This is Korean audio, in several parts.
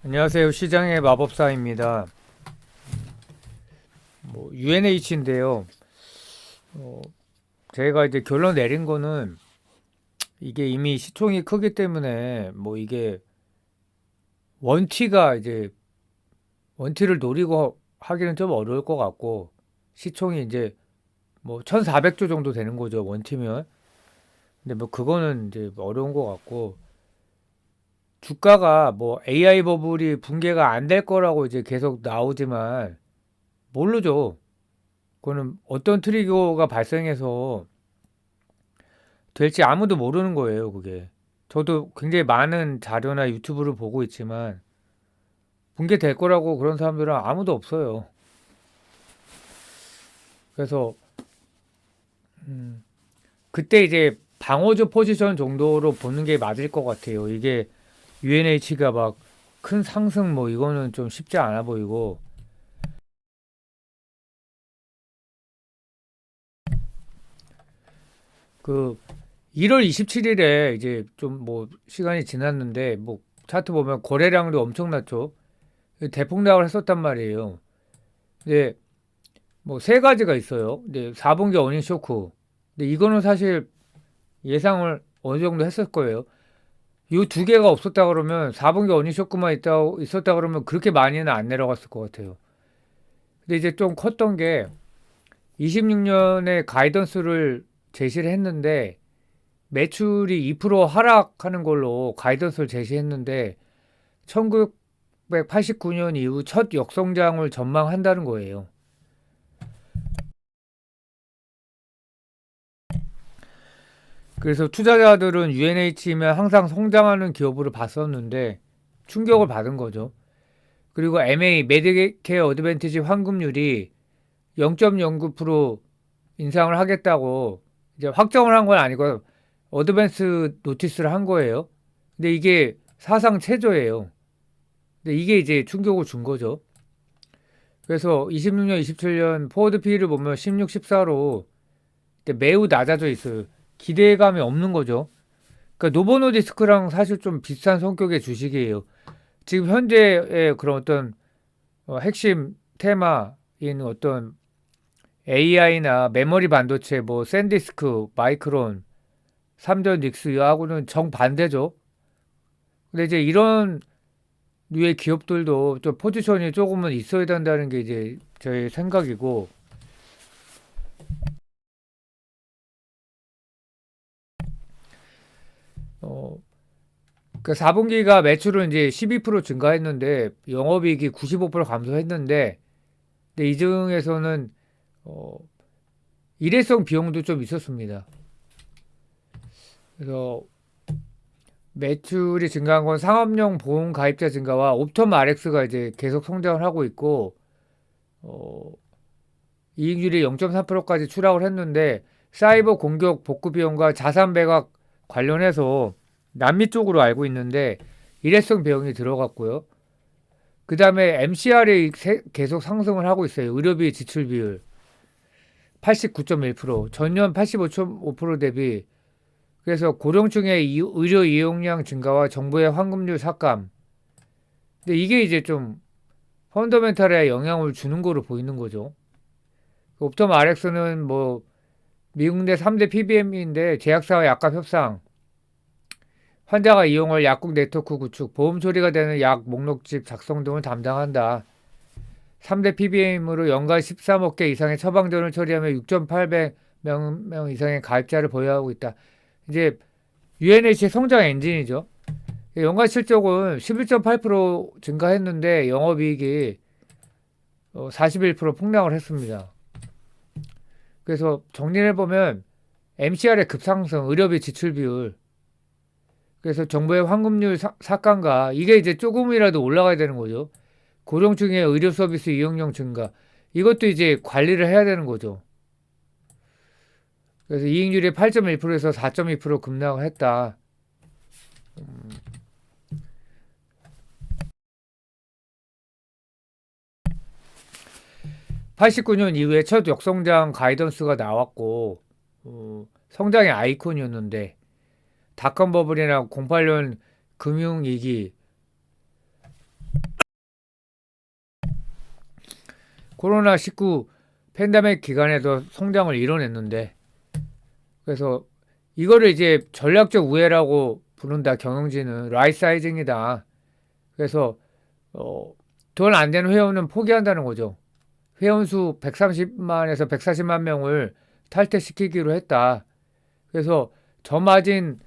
안녕하세요. 시장의 마법사입니다. UNH인데요. 어, 제가 이제 결론 내린 거는 이게 이미 시총이 크기 때문에 이게 원티가 이제 원티를 노리고 하기는 좀 어려울 것 같고 시총이 이제 1,400조 정도 되는 거죠. 원티면. 근데 그거는 이제 어려운 것 같고 주가가 AI 버블이 붕괴가 안 될 거라고 이제 계속 나오지만 모르죠. 그거는 어떤 트리거가 발생해서 될지 아무도 모르는 거예요, 그게. 저도 굉장히 많은 자료나 유튜브를 보고 있지만 붕괴될 거라고 그런 사람들은 아무도 없어요. 그래서 그때 이제 방어주 포지션 정도로 보는 게 맞을 것 같아요. 이게 UNH가 막 큰 상승 이거는 좀 쉽지 않아 보이고 그 1월 27일에 이제 좀 시간이 지났는데 차트 보면 거래량도 엄청났죠. 대폭락을 했었단 말이에요. 근데 세 가지가 있어요. 근데 4분기 어닝 쇼크. 근데 이거는 사실 예상을 어느 정도 했을 거예요. 이 두 개가 없었다 그러면 4분기 어닝 쇼크만 있었다 그러면 그렇게 많이는 안 내려갔을 것 같아요. 근데 이제 좀 컸던 게 26년에 가이던스를 제시를 했는데 매출이 2% 하락하는 걸로 가이던스를 제시했는데 1989년 이후 첫 역성장을 전망한다는 거예요. 그래서 투자자들은 UNH면 항상 성장하는 기업으로 봤었는데 충격을 받은 거죠. 그리고 MA 메디케어 어드밴티지 환급률이 0.09% 인상을 하겠다고 이제 확정을 한 건 아니고 어드밴스 노티스를 한 거예요. 근데 이게 사상 최저예요. 근데 이게 이제 충격을 준 거죠. 그래서 26년, 27년 포워드 P를 보면 16, 14로 매우 낮아져 있어요. 기대감이 없는 거죠. 그러니까 노보노디스크랑 사실 좀 비슷한 성격의 주식이에요. 지금 현재의 그런 어떤 핵심 테마인 어떤 AI나 메모리 반도체, 샌디스크, 마이크론, 삼전 닉스하고는 정반대죠. 근데 이제 이런 류의 기업들도 좀 포지션이 조금은 있어야 된다는 게 이제 저의 생각이고, 어, 그 4분기가 매출은 이제 12% 증가했는데 영업이익이 95% 감소했는데, 근데 이 중에서는 어, 일회성 비용도 좀 있었습니다. 그래서 매출이 증가한 건 상업용 보험 가입자 증가와 옵텀 RX가 이제 계속 성장을 하고 있고, 어, 이익률이 0.3%까지 추락을 했는데, 사이버 공격 복구 비용과 자산 매각 관련해서 남미 쪽으로 알고 있는데, 일회성 비용이 들어갔고요. 그 다음에 MCR이 계속 상승을 하고 있어요. 의료비 지출 비율 89.1%, 전년 85.5% 대비. 그래서 고령층의 의료 이용량 증가와 정부의 환급률 삭감. 근데 이게 이제 좀 펀더멘탈에 영향을 주는 거로 보이는 거죠. 옵텀 RX는 미국 내 3대 PBM인데 제약사와 약값 협상, 환자가 이용할 약국 네트워크 구축, 보험 처리가 되는 약 목록집 작성 등을 담당한다. 3대 PBM으로 연간 13억 개 이상의 처방전을 처리하며 6,800명 이상의 가입자를 보유하고 있다. 이제 UNH의 성장 엔진이죠. 연간 실적은 11.8% 증가했는데 영업이익이 41% 폭락을 했습니다. 그래서 정리를 해보면 MCR의 급상승, 의료비 지출 비율, 그래서 정부의 환급률 삭감과 이게 이제 조금이라도 올라가야 되는 거죠. 고령층의 의료 서비스 이용량 증가, 이것도 이제 관리를 해야 되는 거죠. 그래서 이익률이 8.1%에서 4.2% 급락을 했다. 89년 이후에 첫 역성장 가이던스가 나왔고 성장의 아이콘이었는데 닷컴 버블이나 08년 금융위기 코로나19 팬데믹 기간에도 성장을 이뤄냈는데, 그래서 이거를 이제 전략적 우회라고 부른다. 경영진은 라이트 사이징이다. 그래서 돈 안 되는 회원은 포기한다는 거죠. 회원 수 130만에서 140만 명을 탈퇴시키기로 했다. 그래서 저마진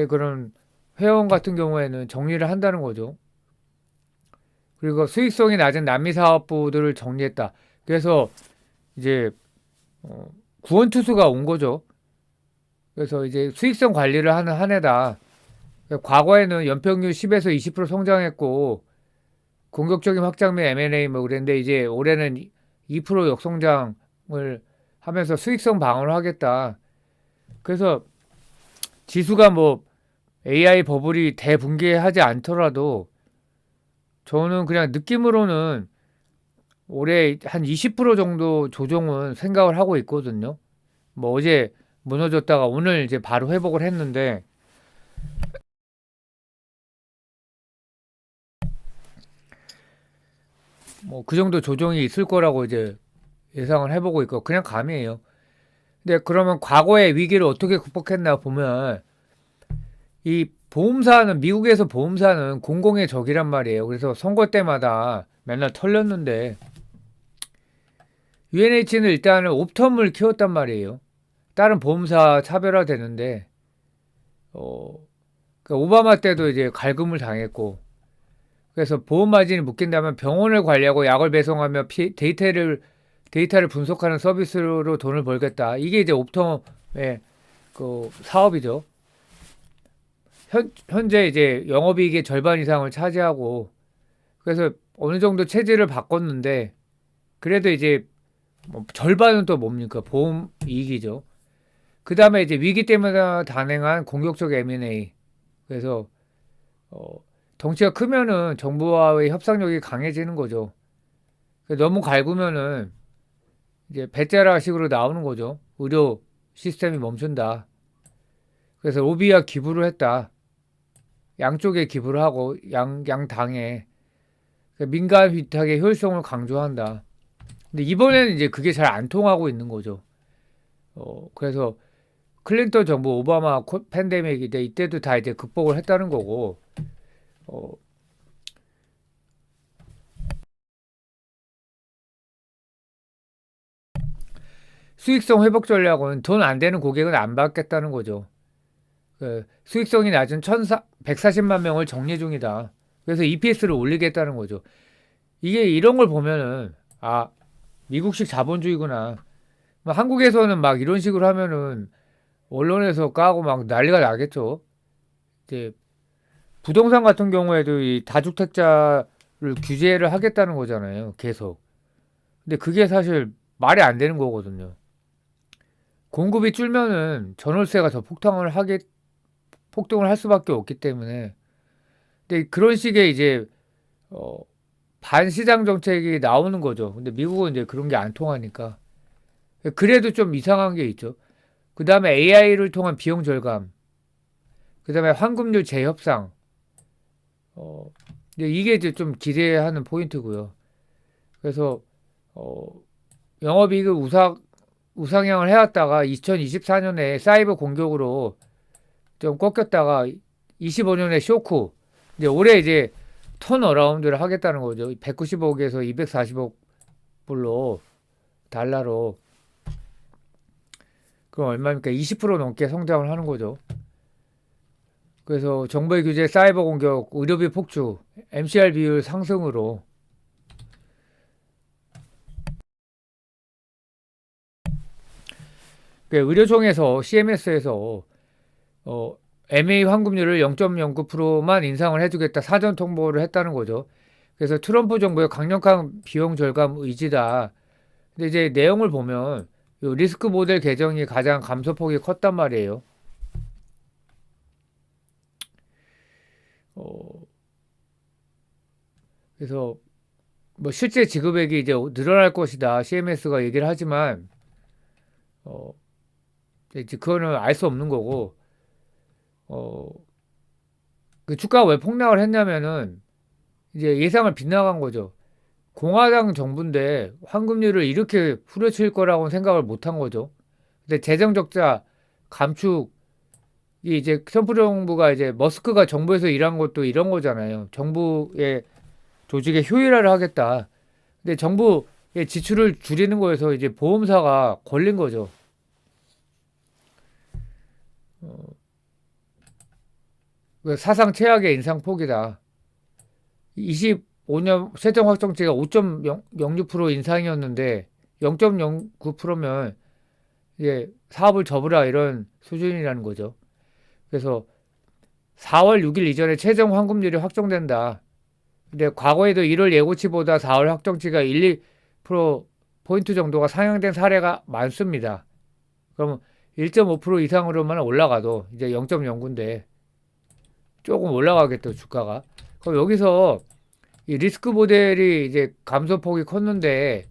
그런 회원 같은 경우에는 정리를 한다는 거죠. 그리고 수익성이 낮은 남미 사업부들을 정리했다. 그래서 이제 구원 투수가 온 거죠. 그래서 이제 수익성 관리를 하는 한 해다. 과거에는 연평균 10에서 20% 성장했고 공격적인 확장 및 M&A 뭐 그랬는데 이제 올해는 2% 역성장을 하면서 수익성 방어를 하겠다. 그래서 지수가 뭐 AI 버블이 대붕괴하지 않더라도 저는 그냥 느낌으로는 올해 한 20% 정도 조정은 생각을 하고 있거든요. 뭐 어제 무너졌다가 오늘 이제 바로 회복을 했는데 뭐 그 정도 조정이 있을 거라고 이제 예상을 해보고 있고 그냥 감이에요. 근데 그러면 과거의 위기를 어떻게 극복했나 보면 이 보험사는 미국에서 보험사는 공공의 적이란 말이에요. 그래서 선거 때마다 맨날 털렸는데 UNH는 일단은 옵텀을 키웠단 말이에요. 다른 보험사 차별화되는데 그러니까 오바마 때도 이제 갈굼을 당했고 그래서 보험 마진이 묶인다면 병원을 관리하고 약을 배송하며 데이터를 분석하는 서비스로 돈을 벌겠다. 이게 이제 옵텀의 그 사업이죠. 현재 이제 영업이익의 절반 이상을 차지하고 그래서 어느 정도 체질을 바꿨는데 그래도 이제 뭐 절반은 또 뭡니까? 보험 이익이죠. 그 다음에 이제 위기 때문에 단행한 공격적 M&A. 그래서 덩치가 크면은 정부와의 협상력이 강해지는 거죠. 너무 갈구면은 이제 배째라식으로 나오는 거죠. 의료 시스템이 멈춘다. 그래서 로비와 기부를 했다. 양쪽에 기부를 하고 양당에 민간 위탁의 효율성을 강조한다. 근데 이번에는 이제 그게 잘 안 통하고 있는 거죠. 그래서 클린턴 정부 오바마 팬데믹이 이때도 다 이제 극복을 했다는 거고 어, 수익성 회복 전략은 돈 안 되는 고객은 안 받겠다는 거죠. 수익성이 낮은 140만 명을 정리 중이다. 그래서 EPS를 올리겠다는 거죠. 이게 이런 걸 보면은 아 미국식 자본주의구나. 뭐 한국에서는 막 이런 식으로 하면은 언론에서 까고 막 난리가 나겠죠. 이제 부동산 같은 경우에도 이 다주택자를 규제를 하겠다는 거잖아요. 계속. 근데 그게 사실 말이 안 되는 거거든요. 공급이 줄면은 전월세가 더 폭등을 할 수밖에 없기 때문에. 근데 그런 식의 이제 어, 반시장 정책이 나오는 거죠. 근데 미국은 이제 그런 게 안 통하니까. 그래도 좀 이상한 게 있죠. 그 다음에 AI를 통한 비용 절감. 그 다음에 환급률 재협상. 어, 이게 이제 좀 기대하는 포인트고요. 그래서 어, 영업이익을 우상향을 해왔다가 2024년에 사이버 공격으로 좀 꺾였다가 25년에 쇼크. 이제 올해 이제 턴어라운드를 하겠다는 거죠. 190억에서 240억 불로 달러로. 그럼 얼마입니까? 20% 넘게 성장을 하는 거죠. 그래서 정부의 규제, 사이버 공격, 의료비 폭주, MCR 비율 상승으로 의료총에서 CMS에서 MA 환급률을 0.09%만 인상을 해주겠다 사전 통보를 했다는 거죠. 그래서 트럼프 정부의 강력한 비용 절감 의지다. 근데 이제 내용을 보면 리스크 모델 개정이 가장 감소폭이 컸단 말이에요. 어, 그래서 뭐 실제 지급액이 이제 늘어날 것이다. CMS가 얘기를 하지만 어, 이제 그거는 알 수 없는 거고 어, 그 주가가 왜 폭락을 했냐면은 이제 예상을 빗나간 거죠. 공화당 정부인데 환급률을 이렇게 후려칠 거라고는 생각을 못 한 거죠. 근데 재정 적자 감축이 이제 트럼프 정부가 이제 머스크가 정부에서 일한 것도 이런 거잖아요. 정부의 조직의 효율화를 하겠다. 근데 정부의 지출을 줄이는 거에서 이제 보험사가 걸린 거죠. 사상 최악의 인상폭이다. 25년 세정 확정치가 5.06% 인상이었는데 0.09%면 이제 사업을 접으라 이런 수준이라는 거죠. 그래서 4월 6일 이전에 최종 환급률이 확정된다. 근데 과거에도 1월 예고치보다 4월 확정치가 1, 2%포인트 정도가 상향된 사례가 많습니다. 그럼 1.5% 이상으로만 올라가도 이제 0.09인데 조금 올라가겠죠, 주가가. 그럼 여기서 이 리스크 모델이 이제 감소폭이 컸는데,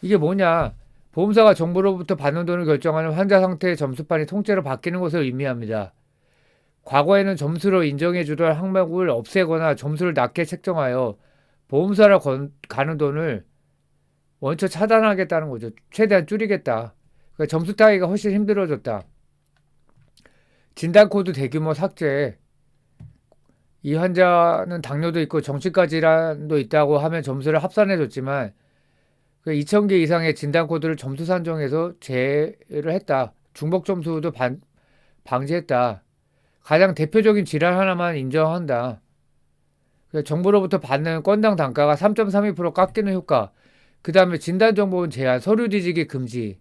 이게 뭐냐. 보험사가 정부로부터 받는 돈을 결정하는 환자 상태의 점수판이 통째로 바뀌는 것을 의미합니다. 과거에는 점수로 인정해주던 항목을 없애거나 점수를 낮게 책정하여 보험사로 가는 돈을 원천 차단하겠다는 거죠. 최대한 줄이겠다. 그러니까 점수 따기가 훨씬 힘들어졌다. 진단코드 대규모 삭제. 이 환자는 당뇨도 있고 정신과 질환도 있다고 하면 점수를 합산해줬지만 2,000개 이상의 진단코드를 점수 산정해서 제외를 했다. 중복 점수도 방지했다. 가장 대표적인 질환 하나만 인정한다. 정부로부터 받는 건당 단가가 3.32% 깎이는 효과. 그 다음에 진단정보는 제한, 서류 뒤지기 금지.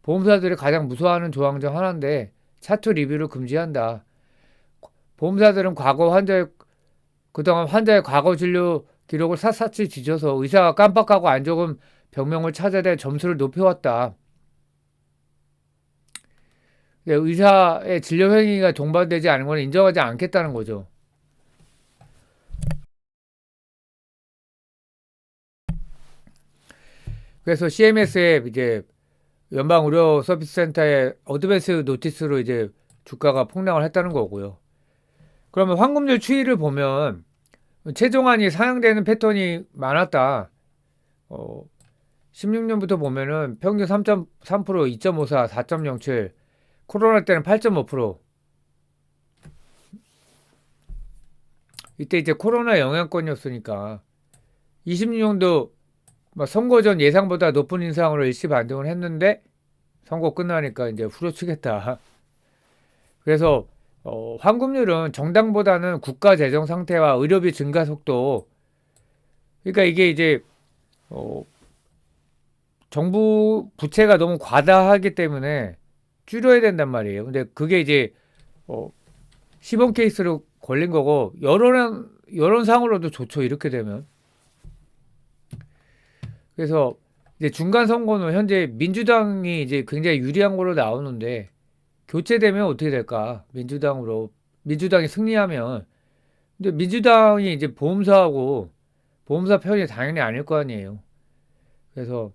보험사들이 가장 무서워하는 조항 중 하나인데 차트 리뷰를 금지한다. 보험사들은 그동안 환자의 과거 진료 기록을 샅샅이 뒤져서 의사가 깜빡하고 안 적은 병명을 찾아내 점수를 높여왔다. 의사의 진료 행위가 동반되지 않은 건 인정하지 않겠다는 거죠. 그래서 CMS에 이제 연방의료서비스센터의 어드밴스 노티스로 이제 주가가 폭락을 했다는 거고요. 그러면 환급률 추이를 보면 최종안이 상향되는 패턴이 많았다. 16년부터 보면은 평균 3.3%, 2.54, 4.07, 코로나 때는 8.5%. 이때 이제 코로나 영향권이었으니까 26년도 선거 전 예상보다 높은 인상으로 일시 반등을 했는데 선거 끝나니까 이제 후려치겠다. 그래서 환급률은 정당보다는 국가 재정 상태와 의료비 증가 속도, 그러니까 이게 이제 정부 부채가 너무 과다하기 때문에 줄여야 된단 말이에요. 근데 그게 이제 시범 케이스로 걸린 거고 여론상으로도 좋죠. 이렇게 되면. 그래서 이제 중간 선거는 현재 민주당이 이제 굉장히 유리한 걸로 나오는데 교체되면 어떻게 될까? 민주당이 승리하면. 근데 민주당이 이제 보험사 편이 당연히 아닐 거 아니에요. 그래서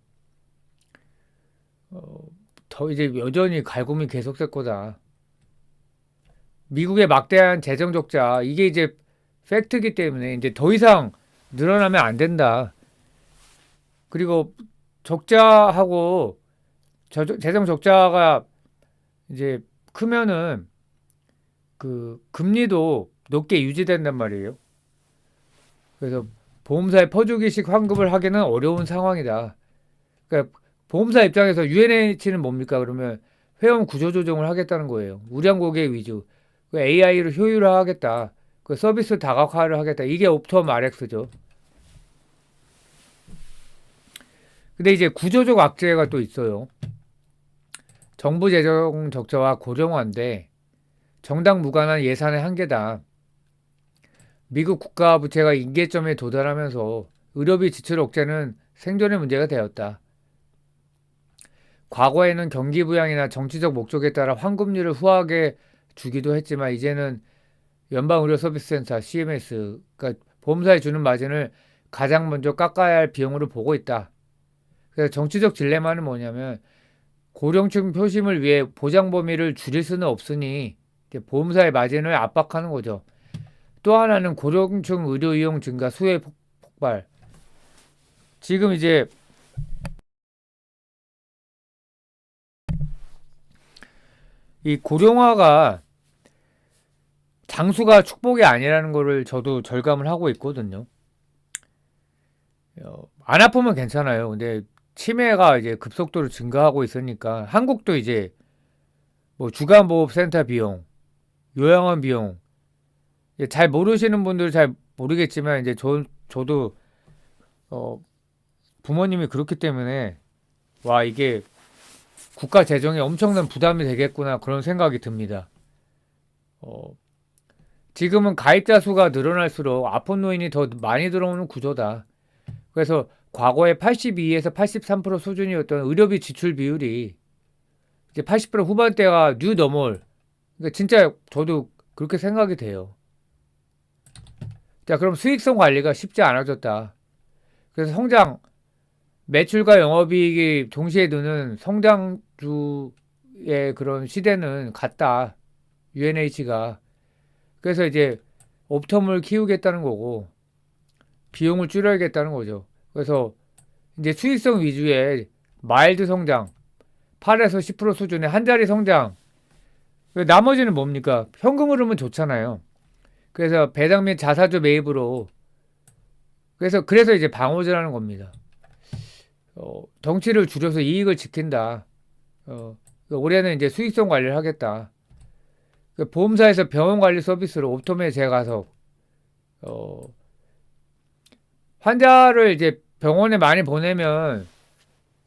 더 이제 여전히 갈굼이 계속될 거다. 미국의 막대한 재정 적자, 이게 이제 팩트이기 때문에 이제 더 이상 늘어나면 안 된다. 그리고 적자하고 재정 적자가 이제 크면은 그 금리도 높게 유지된단 말이에요. 그래서 보험사의 퍼주기식 환급을 하기는 어려운 상황이다. 그러니까 보험사 입장에서 UNH는 뭡니까? 그러면 회원 구조 조정을 하겠다는 거예요. 우량 고객 위주. AI를 효율화하겠다. 서비스 다각화를 하겠다. 이게 옵텀 RX죠. 근데 이제 구조적 악재가 또 있어요. 정부 재정 적자와 고령화인데 정당 무관한 예산의 한계다. 미국 국가 부채가 임계점에 도달하면서 의료비 지출 억제는 생존의 문제가 되었다. 과거에는 경기 부양이나 정치적 목적에 따라 환급률을 후하게 주기도 했지만 이제는 연방의료서비스센터 CMS, 그러니까 보험사에 주는 마진을 가장 먼저 깎아야 할 비용으로 보고 있다. 그래서 정치적 딜레마는 뭐냐면 고령층 표심을 위해 보장 범위를 줄일 수는 없으니 보험사의 마진을 압박하는 거죠. 또 하나는 고령층 의료 이용 증가 수혜 폭발. 지금 이제 이 고령화가 장수가 축복이 아니라는 거를 저도 절감을 하고 있거든요. 안 아프면 괜찮아요. 근데 치매가 이제 급속도로 증가하고 있으니까 한국도 이제 뭐 주간보험센터 비용, 요양원 비용, 잘 모르시는 분들 잘 모르겠지만 이제 저도 어, 부모님이 그렇기 때문에 와 이게 국가 재정에 엄청난 부담이 되겠구나 그런 생각이 듭니다. 어, 지금은 가입자 수가 늘어날수록 아픈 노인이 더 많이 들어오는 구조다. 그래서 과거에 82에서 83% 수준이었던 의료비 지출 비율이 이제 80% 후반대가 뉴 너멀. 그러니까 진짜 저도 그렇게 생각이 돼요. 자, 그럼 수익성 관리가 쉽지 않아졌다. 그래서 성장, 매출과 영업이익이 동시에 느는 성장주의 그런 시대는 갔다. UNH가. 그래서 이제 업텀을 키우겠다는 거고, 비용을 줄여야겠다는 거죠. 그래서 이제 수익성 위주의 마일드 성장, 8에서 10% 수준의 한 자리 성장. 나머지는 뭡니까? 현금 흐름은 좋잖아요. 그래서 배당 및 자사주 매입으로 그래서 이제 방어제라는 겁니다. 덩치를 줄여서 이익을 지킨다. 올해는 이제 수익성 관리를 하겠다. 보험사에서 병원 관리 서비스로 옵토메 재가석. 환자를 이제 병원에 많이 보내면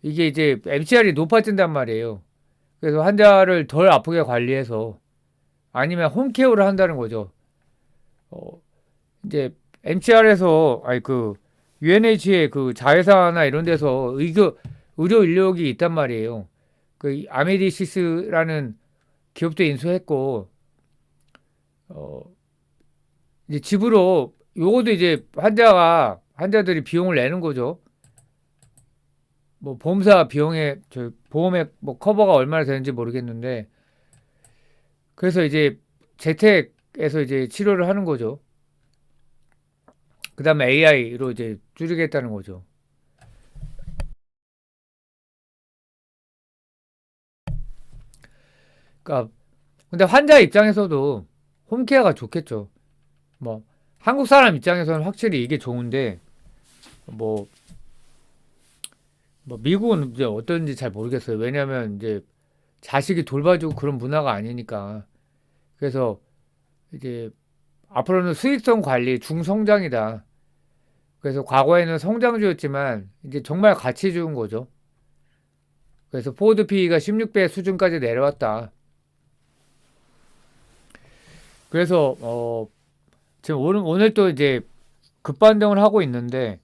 이게 이제 MCR이 높아진단 말이에요. 그래서 환자를 덜 아프게 관리해서 아니면 홈케어를 한다는 거죠. 이제 MCR에서 아니 그 UNH의 그 자회사나 이런 데서 의료 인력이 있단 말이에요. 그 아메디시스라는 기업도 인수했고 이제 집으로 요것도 이제 환자들이 비용을 내는 거죠. 뭐 보험사 비용에 보험액 뭐 커버가 얼마나 되는지 모르겠는데 그래서 이제 재택에서 이제 치료를 하는 거죠. 그 다음에 AI로 이제 줄이겠다는 거죠. 그러니까 근데 환자 입장에서도 홈케어가 좋겠죠. 뭐 한국 사람 입장에서는 확실히 이게 좋은데 뭐, 뭐 미국은 이제 어떤지 잘 모르겠어요. 왜냐하면 이제 자식이 돌봐주고 그런 문화가 아니니까. 그래서 이제 앞으로는 수익성 관리 중성장이다. 그래서 과거에는 성장주였지만 이제 정말 가치 주는 거죠. 그래서 포드 PE가 16배 수준까지 내려왔다. 그래서 지금 오늘 또 이제 급반등을 하고 있는데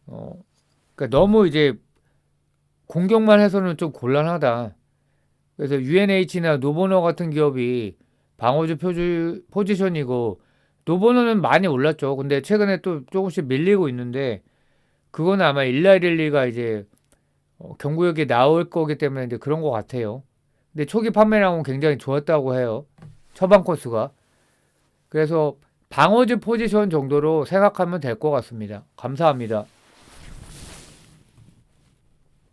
그러니까 너무 이제 공격만 해서는 좀 곤란하다. 그래서 UNH나 노보노 같은 기업이 방어주 포지션이고 노보노는 많이 올랐죠. 근데 최근에 또 조금씩 밀리고 있는데 그거는 아마 일라이릴리가 이제 경구역에 나올 거기 때문에 이제 그런 것 같아요. 근데 초기 판매량은 굉장히 좋았다고 해요. 처방 코스가. 그래서 방어주 포지션 정도로 생각하면 될 것 같습니다. 감사합니다.